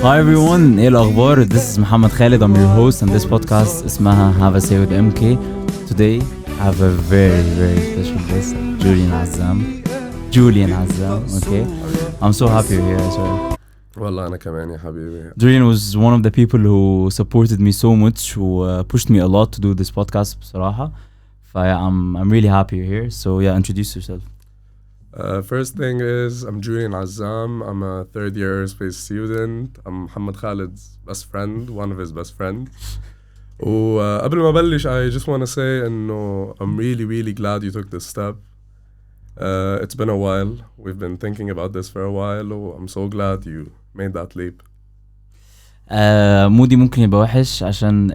Hi everyone, ايه الأخبار? This is Muhammad Khalid, I'm your host and this podcast اسمها Have a Say with MK. Today I have a very special guest, Julian Azzam, okay? I'm so happy you're here, sorry. والله أنا كمان يا حبيبي. Julian was one of the people who supported me so much, who pushed me a lot to do this podcast بصراحة. I'm really happy you're here, so yeah, introduce yourself. First thing is, I'm Julian Azzam. I'm a third year aerospace student. I'm Muhammad Khalid's best friend, one of his best friends. وقبل ما أبلش, I just want to say إنه I'm really glad you took this step. It's been a while. We've been thinking about this for a while. I'm so glad you made that leap. مودي ممكن يبقى وحش عشان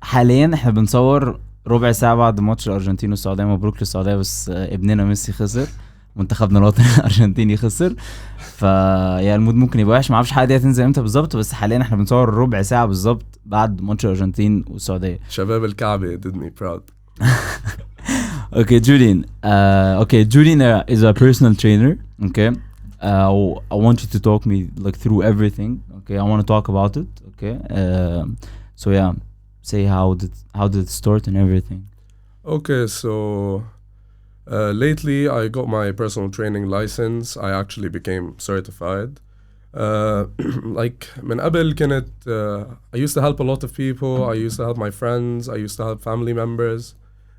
حاليا احنا بنصور ربع ساعة بعد ماتش الأرجنتين والسعودية. مبروك للسعودية, بس ابننا ميسي خسر, منتخبنا الوطني الأرجنتيني خسر. فيا المود ممكن يبقى وحش, ما اعرفش حاجة دي هتنزل امتى بالظبط, بس حاليا احنا بنصور ربع ساعة بالظبط بعد ماتش الأرجنتين والسعودية. شباب الكعبة did me proud. Okay, Julian. Julian is a personal trainer. Okay, I want you to talk me like through everything. Okay, I want to talk about it. Okay, so yeah, say how did it start and everything. Okay, so lately I got my personal training license. I actually became certified. Like من قبل كانت I used to help a lot of people. I used to help my friends. I used to help family members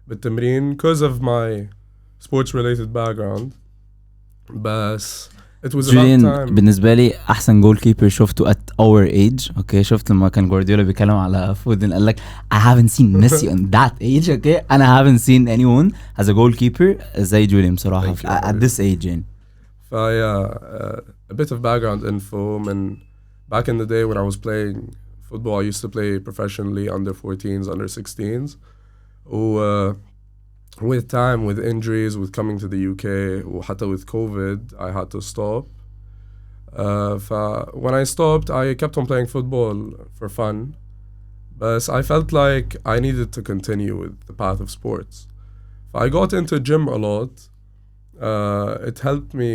بالتمرين because of my sports related background. بس it was Julian, about time. بالنسبة لي أحسن جول كيبر شفته at our age. Okay, شفت لما كان جوارديولا بيتكلم على فودن قال لك I haven't seen Messi on that age. Okay, and I haven't seen anyone as a goalkeeper زي جوليان بصراحة at this age يعني. A bit of background info. And back in the day when I was playing football, I used to play professionally under 14s, under 16s. With time, with injuries, with coming to the UK, وحتى with COVID, I had to stop. When I stopped, I kept on playing football for fun. But I felt like I needed to continue with the path of sports. I got into gym a lot. It helped me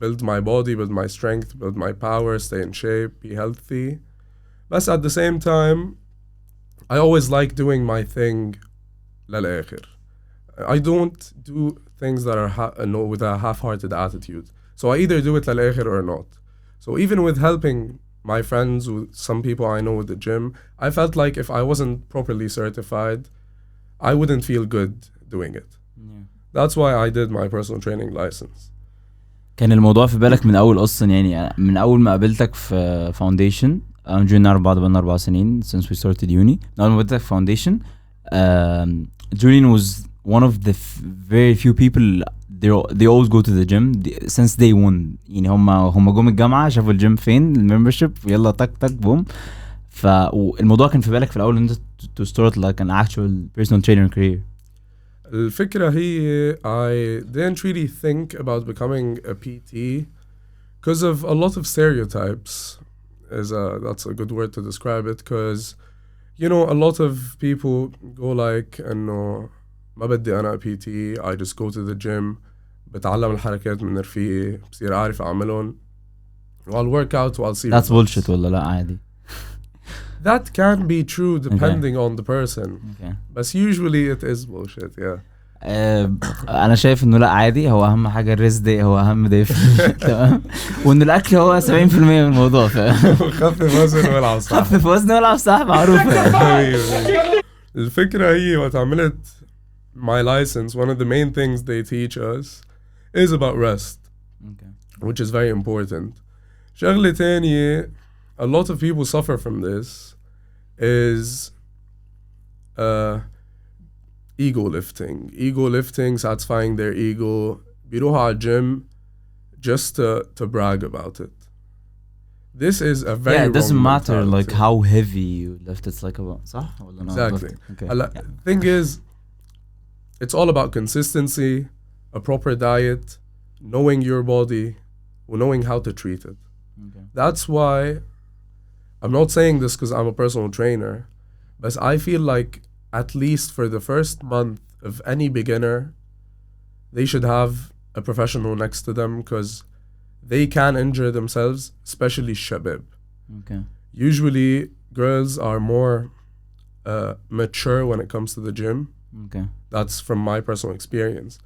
build my body, build my strength, build my power, stay in shape, be healthy. But at the same time, I always like doing my thing للآخر. I don't do things that are with a half-hearted attitude. So I either do it للآخر or not. So even with helping my friends, with some people I know with the gym, I felt like if I wasn't properly certified, I wouldn't feel good doing it. Yeah. That's why I did my personal training license. كان الموضوع في بالك من أول أصلا يعني من أول ما قابلتك في foundation. Julian نعرف بعض بقالنا 4 سنين since we started uni. أول ما بدأت في foundation, Julian was one of the very few people they always go to the gym since day one. يعني هم جم الجامعة شافوا الجيم فين الممبرشيب ويلا تك بوم. فالموضوع كان في بالك في الأول إن أنت to start like an actual personal trainer career. الفكرة هي I didn't really think about becoming a PT because of a lot of stereotypes. That's a good word to describe it, because you know a lot of people go like إنه ما بدي أنا PT, I just go to the gym, بتعلم الحركات من رفيقي, بصير أعرف أعملهم, I'll work out I'll see. That's bullshit ولا لا عادي? That can be true depending on the person. Okay. But usually it is bullshit, yeah. أنا شايف إنه لا عادي, هو أهم حاجة الريست دي, هو أهم دي تمام, وإنه الأكل هو 70% من الموضوع. خفف وزن والعب صح. خفف وزن والعب صح معروفة. الفكرة هي وقت عملت my license, one of the main things they teach us is about rest, okay, which is very important. شغلة تانية, a lot of people suffer from this, is ego lifting, satisfying their ego. بيروحوا على gym just to brag about it. This is a very it doesn't wrong matter mentality. like how heavy you lift, it's like about صح ولا no? Exactly. Okay. Thing is, it's all about consistency, a proper diet, knowing your body, knowing how to treat it. Okay. That's why I'm not saying this because I'm a personal trainer, but I feel like at least for the first month of any beginner, they should have a professional next to them, because they can injure themselves, especially shabab. Okay. Usually, girls are more mature when it comes to the gym. Okay. That's from my personal experience.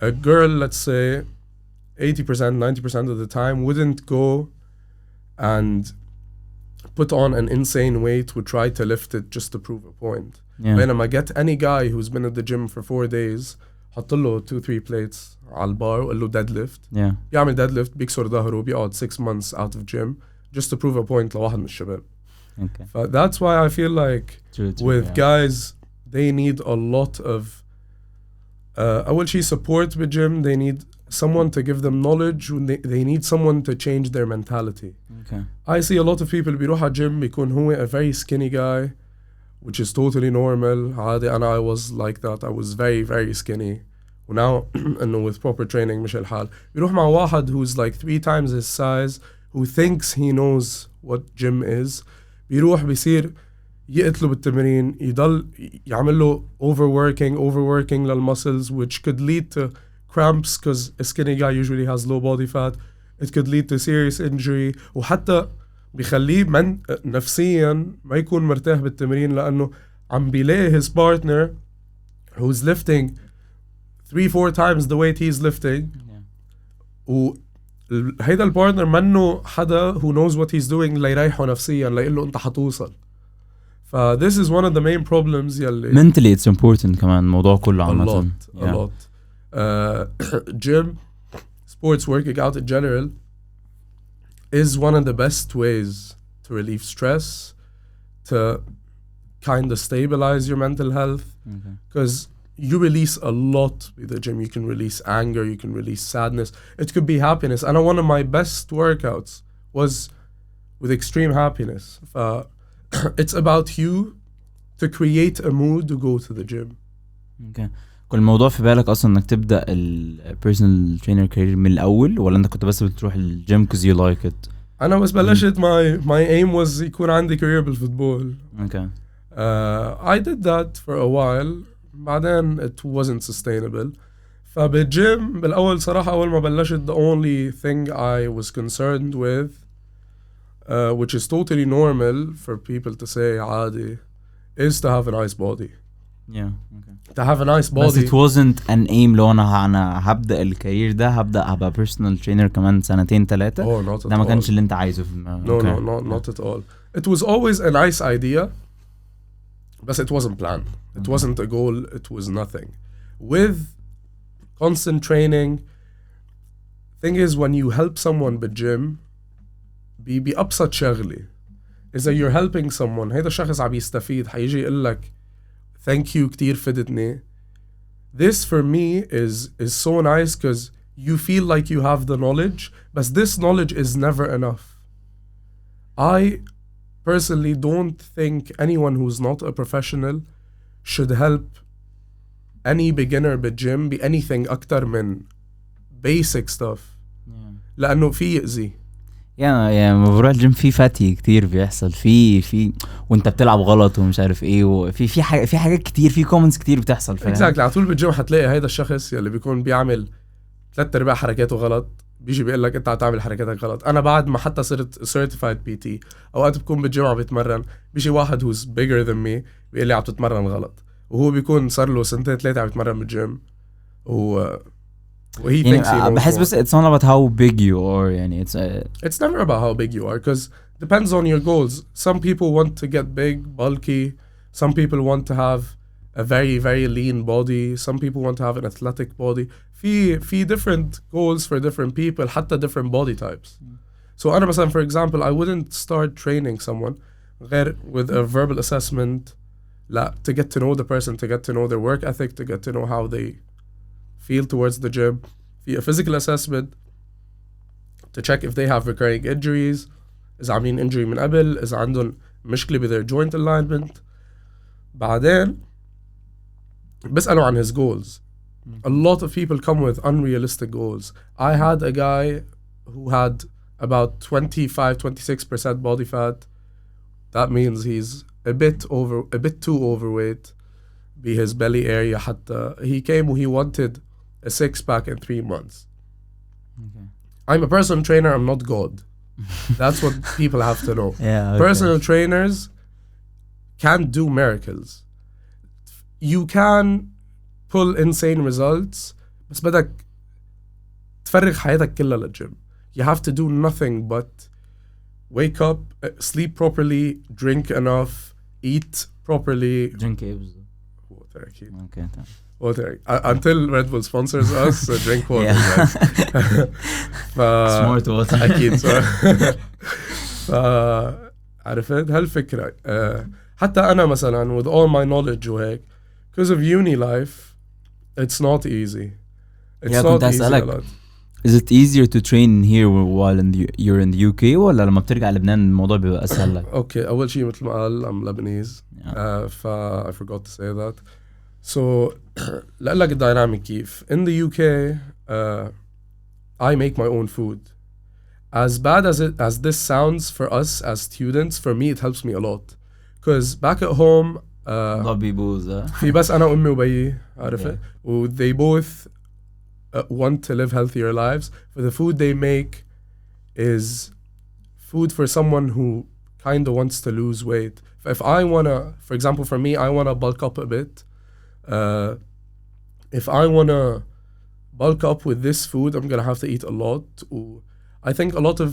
A girl, let's say, 80%, 90% of the time wouldn't go and put on an insane weight, would try to lift it just to prove a point. Yeah. بينما get any guy who's been at the gym for 4 days, حط له 2-3 plates على البار وقال له deadlift. Yeah. بيعمل deadlift بيكسر ظهره بيقعد 6 months out of gym just to prove a point لواحد من الشباب. Okay. That's why I feel like True, with yeah. guys, they need a lot of أول شيء support بالgym. They need someone to give them knowledge. They need someone to change their mentality. Okay. I see a lot of people بيروح على gym بيكون هو a very skinny guy, which is totally normal. عادي أنا I was like that. I was very very skinny. Now إنه with proper training مش الحال. بيروح مع واحد who's like 3 times his size, who thinks he knows what gym is. بيروح بيصير يقتله بالتمرين, يضل يعمل له overworking للmuscles, which could lead to cramps because a skinny guy usually has low body fat. It could lead to serious injury, وحتى بيخليه نفسيا ما يكون مرتاح بالتمرين لأنه عم بيلاقي his partner who's lifting 3-4 times the weight he's lifting. وهيدا البارتنر منه حدا who knows what he's doing ليريحه نفسيا ليقول له انت حتوصل. This is one of the main problems يلي mentally it's important كمان الموضوع كله عامة. a lot. Gym, sports, working out in general is one of the best ways to relieve stress, to kind of stabilize your mental health, because you release a lot with the gym. You can release anger, you can release sadness. It could be happiness. And one of my best workouts was with extreme happiness. It's about you to create a mood to go to the gym. Okay. كل الموضوع في بالك اصلا انك تبدا البيرسونال ترينر كارير من الاول ولا انت كنت بس بتروح الجيم because you like it؟ انا بس بلشت my aim was يكون عندي career بالفوتبول. Okay. I did that for a while. بعدين it wasn't sustainable. فبالجيم بالأول صراحة أول ما بلشت the only thing I was concerned with, which is totally normal for people to say عادي, is to have a nice body. Yeah. Okay. To have a nice But body. it wasn't an aim لو أنا هبدأ الكارير ده هبقى personal trainer كمان 2-3. Oh, not at ده ما all. كانش اللي أنت عايزه في Not at all. It was always a nice idea, but it wasn't planned. It wasn't a goal. It was nothing. With constant training, thing is when you help someone بالgym بأبسط شغلة. إذا you're helping someone هيدا الشخص عم يستفيد حيجي يقول لك thank you كتير فدتني. This for me is so nice because you feel like you have the knowledge, but this knowledge is never enough. I personally don't think anyone who's not a professional should help any beginner بالgym بanything أكتر من basic stuff. لأنه في يأذي. يعني لما بروح الجيم في فتي كتير بيحصل في وانت بتلعب غلط ومش عارف ايه وفي حاجات كتير في كومنتس كتير بتحصل. exactly. على طول بالجيم حتلاقي هيدا الشخص يلي بيكون بيعمل 3/4 حركاته غلط بيجي بيقول لك انت عم حركاتك غلط. انا بعد ما حتى صرت certified PT اوقات بكون بالجيم عم بتمرن بيجي واحد who's bigger than me بيقول لي عم تتمرن غلط وهو بيكون صار له 2-3 عم يتمرن بالجيم he thinks he knows بحس بس it's not about how big you are يعني it's never about how big you are because depends on your goals. Some people want to get big, bulky. Some people want to have a very very lean body. Some people want to have an athletic body. في different goals for different people حتى different body types. So أنا مثلا for example I wouldn't start training someone غير with a verbal assessment لا to get to know the person, to get to know their work ethic, to get to know how they feel towards the gym. في a physical assessment to check if they have recurring injuries, إذا عاملين injury من قبل, إذا عندهم مشكلة ب their joint alignment. بعدين بسألوا عن his goals. A lot of people come with unrealistic goals. I had a guy who had about 25-26% body fat. That means he's a bit too overweight be his belly area حتى he came and he wanted a 6-pack in 3 months. Okay. I'm a personal trainer, I'm not God. That's what people have to know. Yeah, okay. Personal trainers can't do miracles. You can pull insane results, بس بدك تفرغ حياتك كلها للجيم. You have to do nothing but wake up, sleep properly, drink enough, eat properly. Drink ايه بالظبط؟ Water أكيد. Okay, تمام. Water. Until Red Bull sponsors us, drink water. Yeah. Guys. Smart water. أكيد. عرفت هالفكرة. حتى أنا مثلا with all my knowledge وهيك, because of uni life, it's not easy. It's Yeah, not كنت easy a أسألك, lot. is it easier to train here while you're in the UK ولا لما بترجع لبنان الموضوع بيبقى أسهل لك؟ Okay, أول شيء مثل ما قال I'm Lebanese. I forgot to say that. So لأقلك الديناميك كيف. In the UK, I make my own food. As bad as this sounds for us as students, for me it helps me a lot. Because back at home, الموضوع بيبوظ. في بس أنا وأمي وبيي عارفة. They both want to live healthier lives. But the food they make is food for someone who kind of wants to lose weight. If I wanna, for example, for me, I wanna bulk up a bit. If I wanna bulk up with this food, I'm gonna have to eat a lot. I think a lot of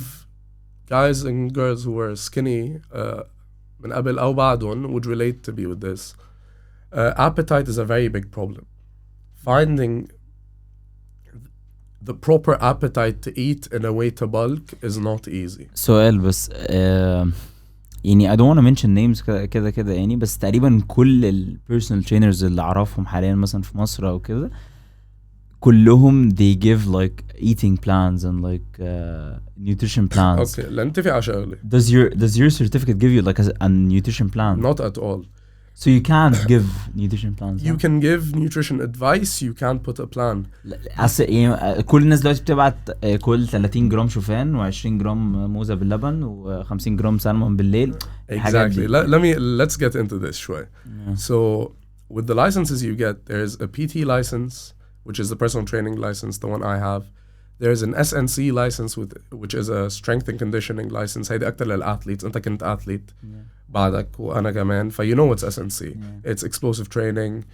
guys and girls who are skinny من قبل أو بعدهم would relate to me with this. Appetite is a very big problem. Finding the proper appetite to eat in a way to bulk is not easy. سؤال بس يعني I don't want to mention names كده يعني بس تقريبا كل ال personal trainers اللي أعرفهم حاليا مثلا في مصر أو كده كلهم they give like eating plans and like nutrition plans. Okay, لنتفق على شغلة. Does your certificate give you like a nutrition plan? Not at all. So you can't give nutrition plans. You can give nutrition advice, you can't put a plan. يعني كل الناس دلوقتي بتبعت كل 30 جرام شوفان و20 جرام موزة باللبن و50 جرام سلمون بالليل. Exactly. Let's get into this شوي. Yeah. So with the licenses you get, there's a PT license, which is the personal training license, the one I have. There's an SNC license which is a strength and conditioning license. هيدي أكتر للأثليتس. أنت كنت athlete. بعدك وأنا كمان. You know what's SNC. Yeah. It's explosive training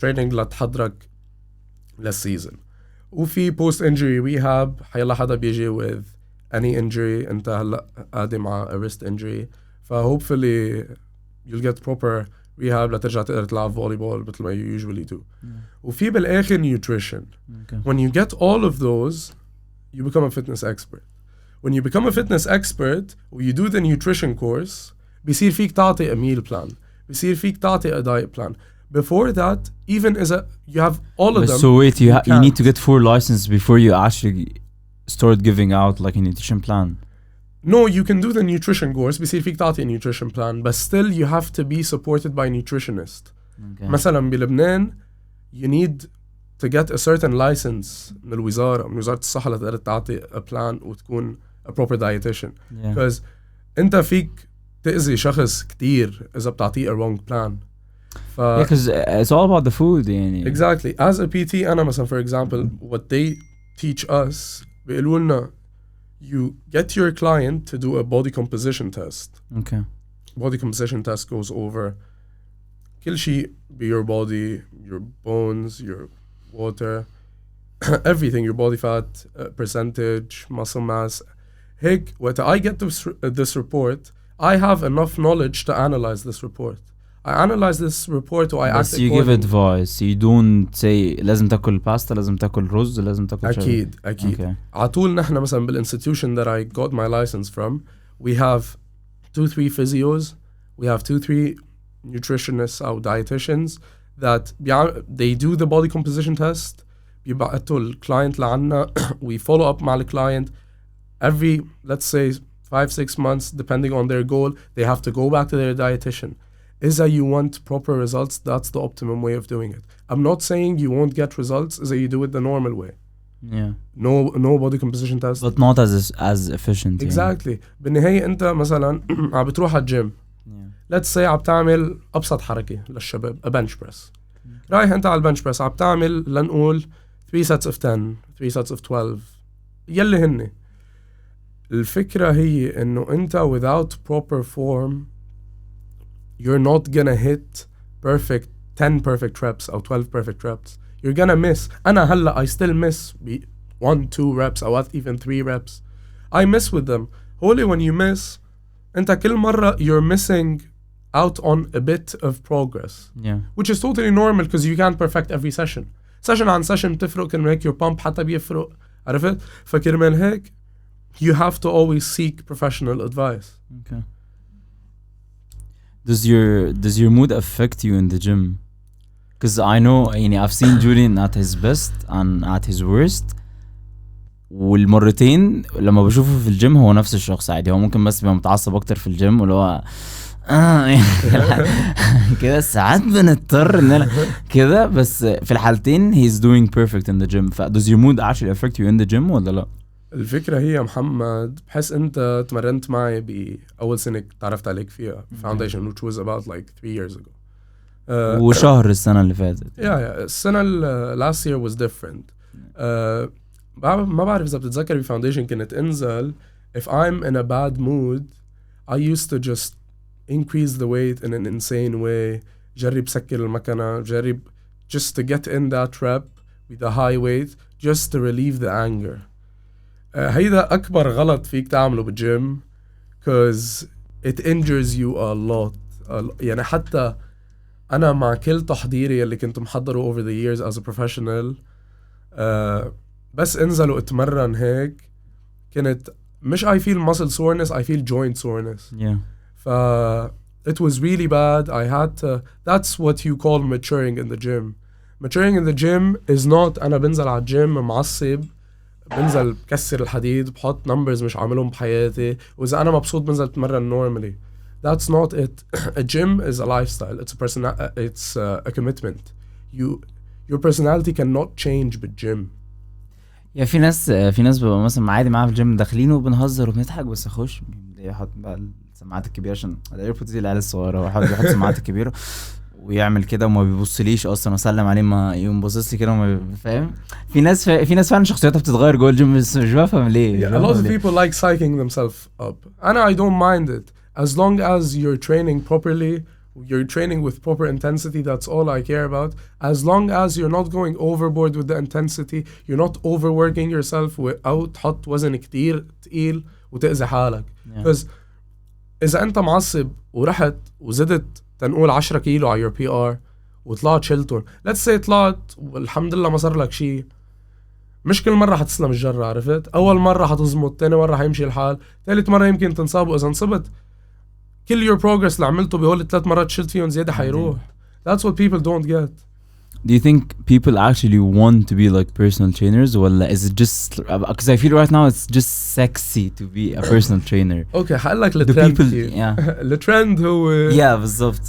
لتحضرك للسيزن. وفي post injury rehab. حيلا حدا بيجي with any injury. أنت هلا قادم مع a wrist injury. Hopefully you'll get proper rehab لترجع تقدر تلعب volleyball مثل ما you usually do. وفي بالآخر nutrition. Okay. When you get all of those, you become a fitness expert. When you become a fitness expert, or you do the nutrition course, بيصير فيك تعطي a meal plan. بيصير فيك تعطي a diet plan. Before that, even you have all of them. So wait, you need can't. to get 4 licenses before you actually start giving out like a nutrition plan. No, you can do the nutrition course. بيصير فيك تعطي a nutrition plan, but still you have to be supported by a nutritionist. Okay. مثلا بلبنان, you need to get a certain license من الوزارة, من وزارة الصحة لتقدر تعطي a plan وتكون a proper dietitian. Yeah. Because أنت فيك تأذي شخص كتير إذا بتعطيه a wrong plan. Yeah, because it's all about the food يعني. Exactly. As a PT, أنا مثلا for example, what they teach us, بيقولوا لنا you get your client to do a body composition test. Okay. Body composition test goes over كل شيء be your body, your bones, your water, everything, your body fat, percentage, muscle mass. هيك وقت I get this report, I have enough knowledge to analyze this report. I analyze this report or I act But you give advice. You don't say لازم تاكل باستا, لازم تاكل رز, لازم تاكل أكيد. Okay. عطول نحن مثلا بالinstitution that I got my license from, we have 2-3 physios, we have 2-3 nutritionists or dietitians that they do the body composition test. بيبعتوا الكلاينت لعنا. We follow up مع الكلاينت every, let's say 5-6 months, depending on their goal. They have to go back to their dietitian. إذا you want proper results, that's the optimum way of doing it. I'm not saying you won't get results إذا you do it the normal way. Yeah. No body composition test. But not as efficient. Exactly. بالنهاية أنت مثلا عم بتروح على الجيم. Let's say عم تعمل أبسط حركة للشباب, a bench press. رايح أنت على البنش بريس عم تعمل لنقول 3 sets of 10, 3 sets of 12, يلي هني الفكرة هي إنه أنت without proper form you're not gonna hit perfect 10 perfect reps أو 12 perfect reps. You're gonna miss. أنا هلا I still miss 1, 2 reps أو even 3 reps. I miss with them. Only when you miss أنت كل مرة you're missing out on a bit of progress. Yeah. Which is totally normal because you can't perfect every session. Session عن session بتفرق كرمال هيك your pump حتى بيفرق. عرفت؟ فكرمال هيك you have to always seek professional advice. Okay. Does your mood affect you in the gym? Because I know يعني I've seen Julian at his best and at his worst. والمرتين لما بشوفه في الجيم هو نفس الشخص عادي. هو ممكن بس بيبقى متعصب اكتر في الجيم واللي هو كده ساعات بنضطر ان انا كده بس في الحالتين he's doing perfect in the gym. does your mood actually affect you in the gym ولا لا؟ الفكرة هي محمد بحس انت تمرنت معي بأول سنة تعرفت عليك فيها foundation which was about like 3 years ago. وشهر السنة اللي فاتت. Yeah, السنة last year was different. ما بعرف إذا بتتذكر foundation كانت انزل if I'm in a bad mood I used to just increase the weight in an insane way. جرب سكر المكنة جرب just to get in that rep with a high weight just to relieve the anger. هيدا أكبر غلط فيك تعمله بالجيم cause it injures you a lot. يعني حتى أنا مع كل تحضيري اللي كنت محضره over the years as a professional بس انزل واتمرن هيك كانت مش I feel muscle soreness I feel joint soreness. Yeah. It was really bad. I had to that's what you call maturing in the gym. Maturing in the gym is not أنا بنزل على الجيم معصب بنزل بكسر الحديد بحط numbers مش عاملهم بحياتي وإذا أنا مبسوط بنزل أتمرن normally. That's not it. A gym is a lifestyle. It's a commitment. Your personality cannot change بالجيم. يا في ناس ببقى مثلا عادي معاها في الجيم داخلين وبنهزر وبنضحك بس اخش يحط بقى السماعات الكبيره عشان الايربودز دي العيال الصغيره ويحط السماعات الكبيره ويعمل كده وما بيبصليش اصلا اسلم عليه ما يقوم باصص لي كده وما فاهم. في ناس فعلا شخصيتها بتتغير جوه الجيم بس مش بفهم ليه. A lot of people like psyching themselves up. I don't mind it as long as you're training properly. You're training with proper intensity. That's all I care about. As long as you're not going overboard with the intensity, you're not overworking yourself without تحط وزن كتير تقيل وتأذي حالك. Because إذا أنت معصب ورحت وزدت تنقول 10 كيلو على your PR وطلعت شلتون. Let's say طلعت والحمد لله ما صار لك شيء. مش كل مرة حتسلم الجرة عرفت. أول مرة حتزمط تاني مرة حيمشي الحال. ثالث مرة يمكن تنصاب وإذا انصبت كل your progress اللي عملته بهول 3 مرات شلت فيهم زيادة حيروح. That's what people don't get. Do you think people actually want to be like personal trainers ولا is it just because I feel right now it's just sexy to be a personal trainer. Okay هقول لك الترند الترند هو بالضبط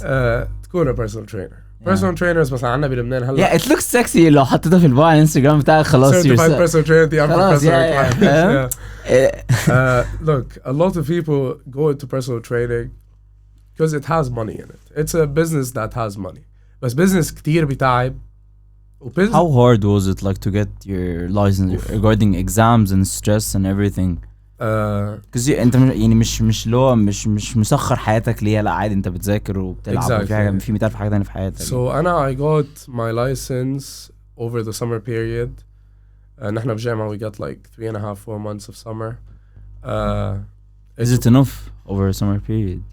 تكون a personal trainer. Personal trainers مثلا عنا بلبنان هلا it looks sexy لو حطيتها في البايو على الانستغرام بتاعك خلاص certified personal trainer the خلاص look a lot of people go into personal training because it has money in it. It's a business that has money. بس business كتير بتعب. How hard was it like to get your license regarding exams and stress and everything? Because انت يعني مش لو مش مسخر حياتك ليها لا عادي انت بتذاكر وبتلعب وفي حاجه في 200 حاجه تانية في حياتك. So I got my license over the summer period. نحن بجامعة we got like 3.5-4 months of summer. Is it enough over a summer period?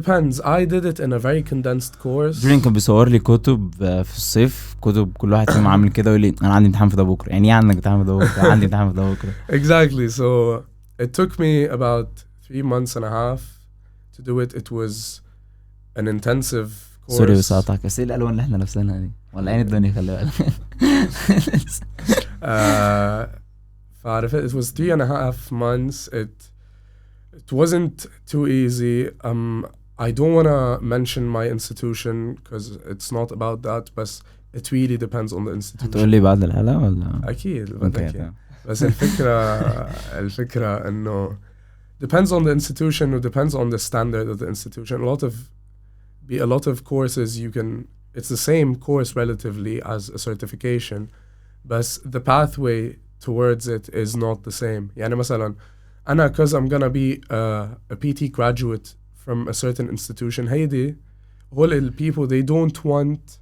Depends. I did it in a very condensed course. جوليان كان بيصور لي كتب في الصيف كتب كل واحد فيهم عامل كده ويقول لي انا عندي امتحان في ده بكره. يعني ايه عندك امتحان في ده بكره؟ عندي امتحان في ده بكره. Exactly. So it took me about 3 months and a half to do it. It was an intensive course. سوري بس قطعك بس ايه الالوان اللي احنا لابسينها دي؟ ولا عين الدنيا خلي بالك. فعرفت it was 3.5 months. It wasn't too easy. I don't want to mention my institution because it's not about that, but it really depends on the institution. هتقول لي بعد الحلقة ولا؟ أكيد بدك. بس الفكرة إنه depends on the institution and depends on the standard of the institution. A lot of courses you can. It's the same course relatively as a certification, but the pathway towards it is not the same. يعني مثلا أنا cause I'm gonna be a PT graduate from a certain institution, هيدي all the people, they don't want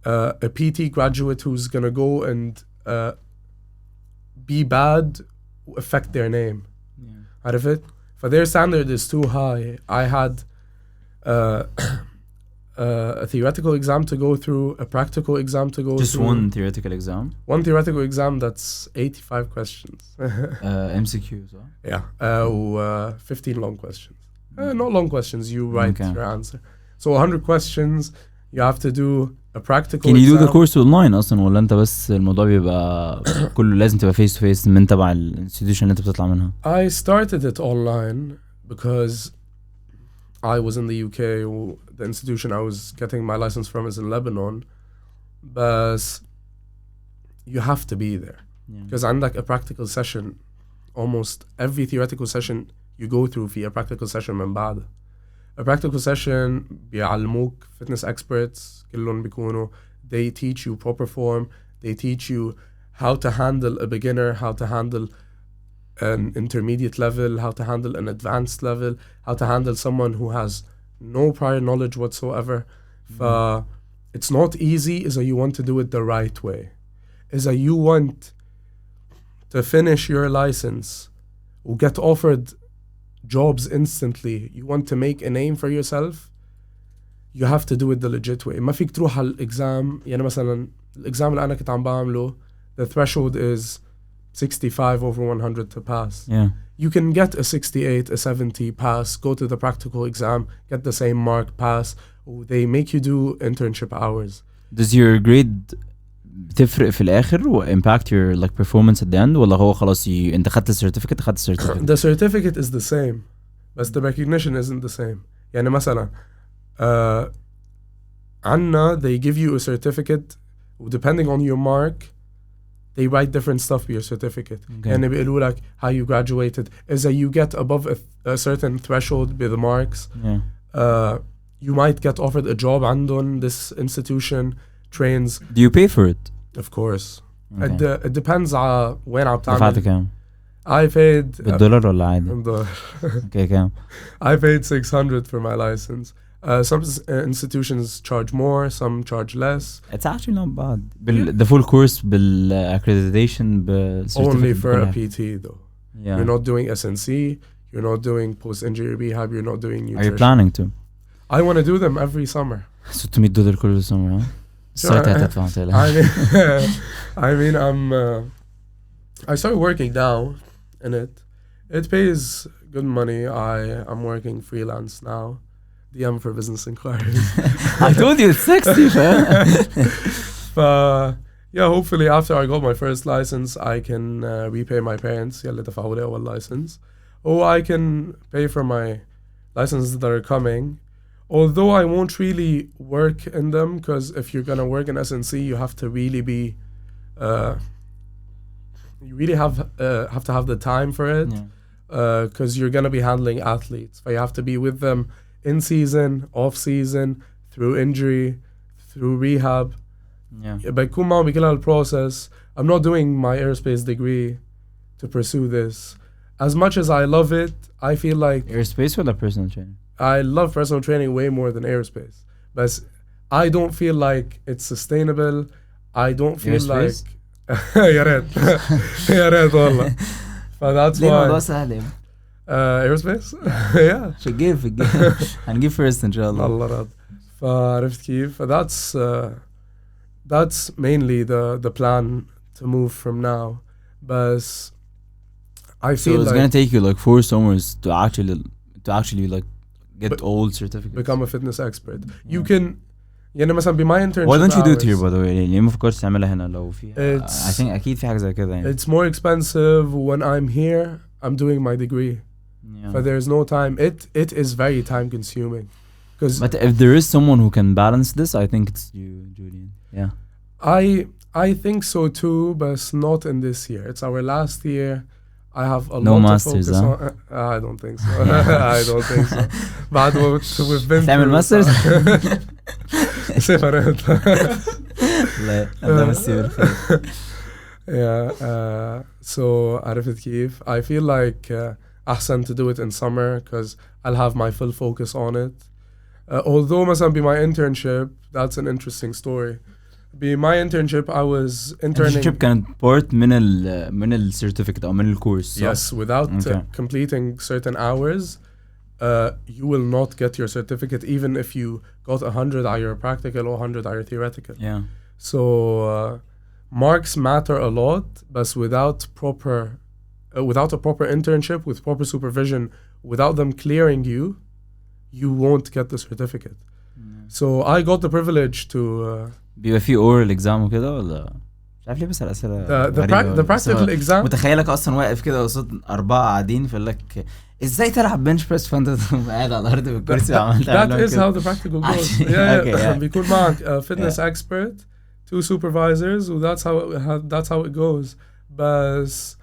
a PT graduate who's gonna go and be bad affect their name. عرفت؟ For their standard is too high. I had a theoretical exam to go through, a practical exam to go Just through. one theoretical exam? One theoretical exam that's 85 questions. MCQ, so? Yeah. 15 long questions. Not long questions, you write your answer. So 100 questions, you have to do a practical Can you exam. do the course online أصلا ولا أنت بس الموضوع بيبقى كله لازم تبقى face to face من تبع الانستيتيوشن اللي أنت بتطلع منها؟ I started it online because I was in the UK. The institution I was getting my license from is in Lebanon. But you have to be there. Because عندك a practical session. Almost every theoretical session you go through في a practical session من بعدها. A practical session بيعلموك fitness experts كلهم بيكونوا, they teach you proper form, they teach you how to handle a beginner, how to handle an intermediate level, how to handle an advanced level, how to handle someone who has no prior knowledge whatsoever. It's not easy is that you want to do it the right way. Is that you want to finish your license or get offered jobs instantly. You want to make a name for yourself. You have to do it the legit way. ما فيك تروح على الإكزام. يعني مثلا الإكزام اللي أنا كنت عم بعمله, the threshold is 65 over 100 to pass. Yeah. You can get a 68, a 70 pass, go to the practical exam, get the same mark, pass. They make you do internship hours. Does your grade تفرق في الآخر و impact your like performance at the end ولا هو خلاص أنت خدت certificate The certificate is the same but the recognition isn't the same. يعني مثلا عنا they give you a certificate depending on your mark they write different stuff with your certificate. يعني بيقولوا لك how you graduated is that you get above a certain threshold with the marks. You might get offered a job عندهم. This institution trains. Do you pay for it? Of course. It depends على وين عم تعمل. دفعت كام؟ I paid بالدولار ولا عادي؟ بالدولار. Okay, كام؟ I paid 600 for my license. Some institutions charge more, some charge less. It's actually not bad. The full course accreditation only for a PT though. Yeah. You're not doing SNC, you're not doing post-injury rehab, you're not doing nutrition. Are you planning to? I want to do them every summer. $600 كل summer, huh? I mean, I started working now in it. It pays good money. I'm working freelance now. DM for business inquiries. I told you it's sexy, man. Yeah, hopefully after I got my first license, I can repay my parents. يلي دفعوا لي أول license. Or I can pay for my licenses that are coming. Although I won't really work in them, because if you're gonna work in SNC, you have to really be, you really have to have the time for it, because you're gonna be handling athletes. But you have to be with them in season, off season, through injury, through rehab. But بكون معهم بكل هالprocess. I'm not doing my aerospace degree to pursue this. As much as I love it, I feel like aerospace or personal training? I love personal training way more than aerospace, but I don't feel like it's sustainable. I don't feel aerospace? like يا ريت يا ريت والله. That's why الموضوع سهل. aerospace. Yeah. شجيف هنجيب first إن شاء الله. الله راد. فعرفت كيف. That's mainly the plan to move from now. But I feel it's like gonna take you like 4 summers to actually like get old certificates. Become a fitness expert. You can, يعني مثلا بmy internship. Why don't you do it here by the way? ليه ما فكرتش تعملها هنا لو في؟ I think أكيد في حاجة زي كده يعني. It's more expensive. When I'm here, I'm doing my degree. But there's no time. It is very time consuming. But if there is someone who can balance this, I think it's you, Julian. Yeah. I think so too, but not in this year. It's our last year. I have a no lot masters, to focus on. I don't think so. I don't think so. But we've been تعمل masters? سفرت. لا الله يمسيه بالخير. So عرفت كيف I feel like أحسن to do it in summer because I'll have my full focus on it. Although مثلا be my internship, that's an interesting story. Be my internship, I was interning. internship كانت part من ال certificate أو من الكورس صح؟ Yes, without Okay. completing certain hours, you will not get your certificate even if you got 100 على your practical or 100 على your theoretical. Yeah. So marks matter a lot, but without a proper internship, with proper supervision, without them clearing you, you won't get the certificate. So I got the privilege to بيبقى في oral exam وكده ولا مش عارف ليه بس الأسئلة the practical exam. متخيلك أصلا واقف كده قصاد 4 قاعدين فيقول لك ازاي تلعب bench press فانت قاعد على الأرض بالكرسي وعملت That is how the practical goes. Okay, بيكون معك fitness expert, 2 supervisors, and that's how it goes. بس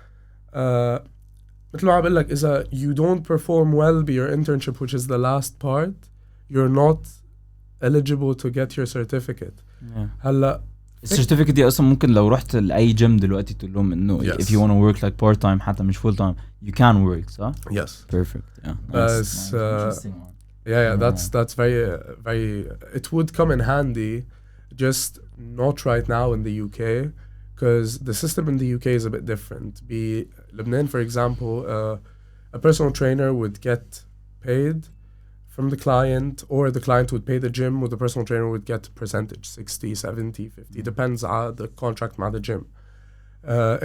مثل ما بقول لك إذا you don't perform well by your internship, which is the last part, you're not eligible to get your certificate. هلا السيرتيفيكت دي اصلا ممكن لو رحت لاي جيم دلوقتي تقول لهم انه Yes. if you want to work like part time حتى مش full time you can work صح؟ yes. Perfect. Yeah. بس that's very it would come in handy, just not right now in the UK because the system in the UK is a bit different. Lebanon, for example, a personal trainer would get paid from the client, or the client would pay the gym, or the personal trainer would get percentage, 60, 70, 50, depends on the contract with the gym.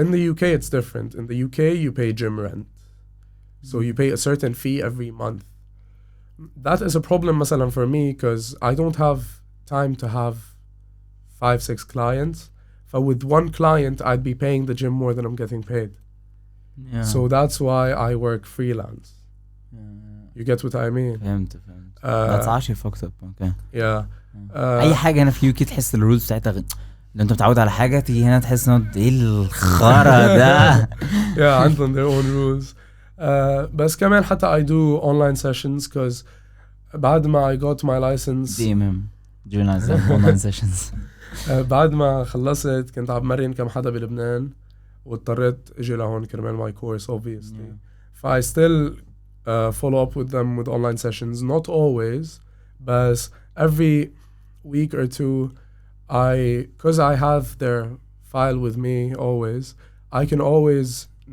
In the UK, it's different. In the UK, you pay gym rent. So you pay a certain fee every month. That is a problem, مثلا, for me, because I don't have time to have 5-6 clients. But with one client, I'd be paying the gym more than I'm getting paid. Yeah. So that's why I work freelance. You get what I mean? فهمت That's actually fucked up. Okay. Yeah. اي حاجه هنا في UK تحس الرولز بتاعتها لو انت متعود على حاجه تيجي هنا تحس انه ايه الخرا ده. Yeah, عندهم their own rules. بس كمان حتى I do online sessions because بعد ما I got my license DMM during online sessions. بعد ما خلصت كنت عم مرن كم حدا بلبنان واضطريت اجي لهون كرمال my course obviously. I still follow up with them with online sessions, not always, but every week or two because I have their file with me always, I can always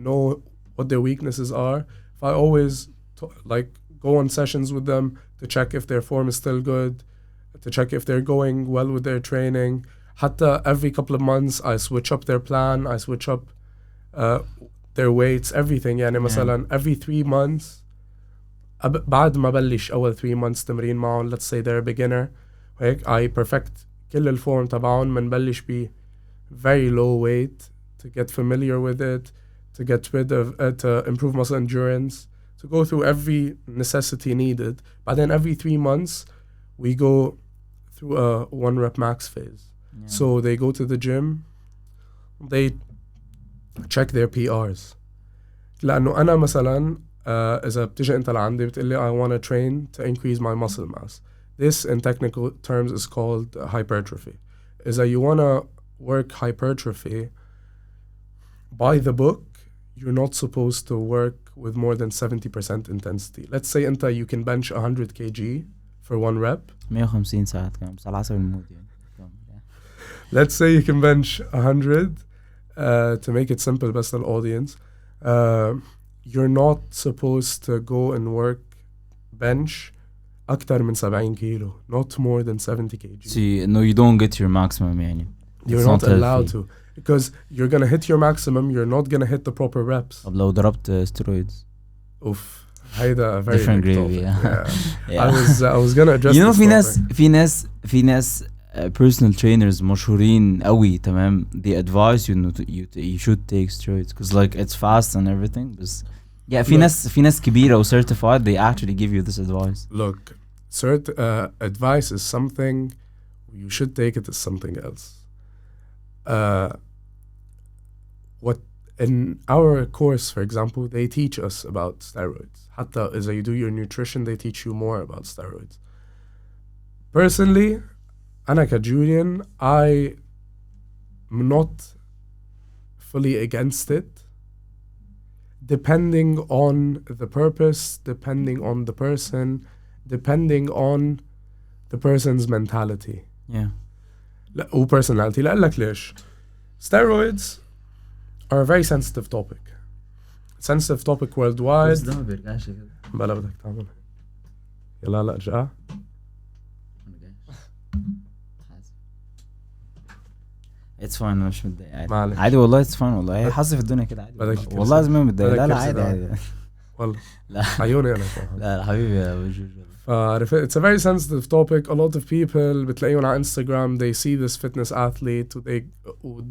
know what their weaknesses are. If I always go on sessions with them to check if their form is still good, to check if they're going well with their training. Hatta every couple of months I switch up their plan, I switch up their weights, everything. يعني مثلا every 3 months بعد ما بلش أول 3 months تمرين معهم, let's say they're a beginner, هيك I perfect كل الفورم تبعهم منبلش ب very low weight to get familiar with it, to get rid of to improve muscle endurance, to go through every necessity needed. But then every 3 months we go through a 1 rep max phase. So they go to the gym, they check their PRs. لأنه أنا مثلا إذا بتجي أنت لعندي بتقلي I want to train to increase my muscle mass. This in technical terms is called hypertrophy. إذا you want to work hypertrophy, by the book, you're not supposed to work with more than 70% intensity. Let's say أنت you can bench 100 kg for 1 rep. 150 ساعات كمان بس على حسب المود يعني. Let's say you can bench 100 to make it simple best the audience. You're not supposed to go and work bench أكتر من 70 كيلو, not more than 70 kg. See, no, you don't get your maximum يعني. You're not allowed to because you're gonna hit your maximum. You're not gonna hit the proper reps. طب لو ضربت steroids. Oof. هيدا very different big gravy. topic. Yeah. I was gonna address. You know, this في ناس personal trainers مشهورين قوي تمام. They advise you you should take steroids because like it's fast and everything. But yeah, في ناس كبيرة و certified they actually give you this advice. Look, advice is something. You should take it as something else. What in our course, for example, they teach us about steroids. حتى as you do your nutrition, they teach you more about steroids. Personally, أنا كجوليان, I'm not fully against it, depending on the purpose, depending on the person, depending on the person's mentality. Yeah. و personality. لأقلك ليش. Steroids are a very sensitive topic. Sensitive topic worldwide. ده ما بيرجعش كده. بلا بدك تعمل. يلا لا رجع. It's fine أنا مش متضايق عادي. معلش. عادي والله it's fine والله هي حظي في الدنيا كده عادي. بدك والله لازم ما متضايق. لا بدك عادي كرسي عادي. والله. لا عيوني أنا. لا حبيبي يا أبو جوجو. It's a very sensitive topic. A lot of people بتلاقيهم على Instagram they see this fitness athlete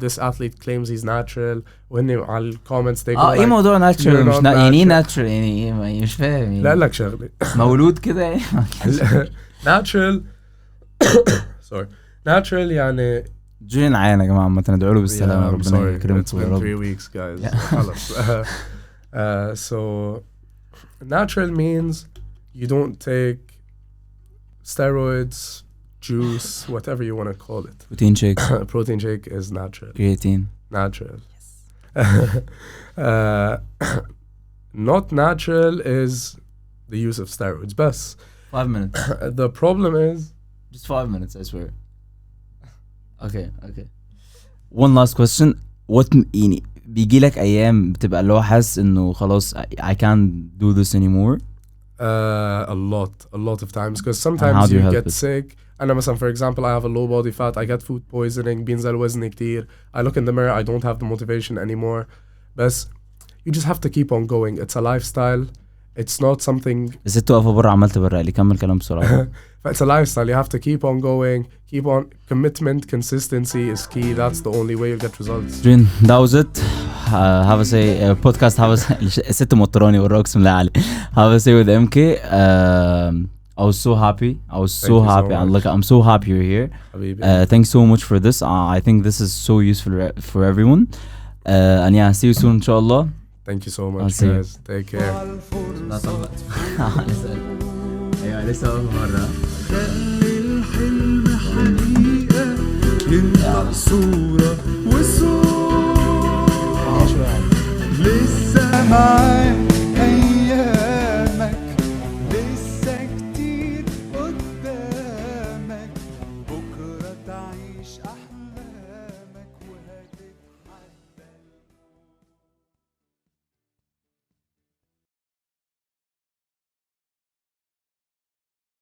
this athlete claims he's natural وهن على comments they go ايه موضوع natural you're مش not يعني ايه natural. natural يعني ايه مش فاهم يعني. لا لك شغلة مولود كده يعني. natural sorry natural يعني جوليان عيان يا جماعه عامه ندعوا له بالسلامه I'm ربنا sorry يكرمكم it's يا been رب. 3 weeks guys خلاص so natural means you don't take steroids, juice, whatever you want to call it. Protein shake. Protein shake is natural. Creatine. Natural. Yes. Not natural is the use of steroids. But 5 minutes. the problem is Just 5 minutes, I swear. Okay. One last question. What يعني بيجي لك ايام بتبقى اللي هو حاسس انه خلاص I can't do this anymore. A lot of times because sometimes you get sick. أنا مثلا for example I have a low body fat, I get food poisoning, بينزل وزني كتير. I look in the mirror, I don't have the motivation anymore. But you just have to keep on going. It's a lifestyle. It's not something. زدت واقفة برا عملت برا لي كمل كلام بسرعة. It's a lifestyle. You have to keep on going. Keep on. Commitment, consistency is key. That's the only way you'll get results. Julian, that was it. Have a say podcast. Have a say. ست موتراني والرقص من العالي. Have a say with MK. I was so happy. I'm so happy you're here. Thanks so much for this. I think this is so useful for everyone. And yeah, see you soon, inshallah. Thank you so much, guys. Take care. لسه أول مرة. خلي الحلم حقيقة ينطق صورة وصوت لسه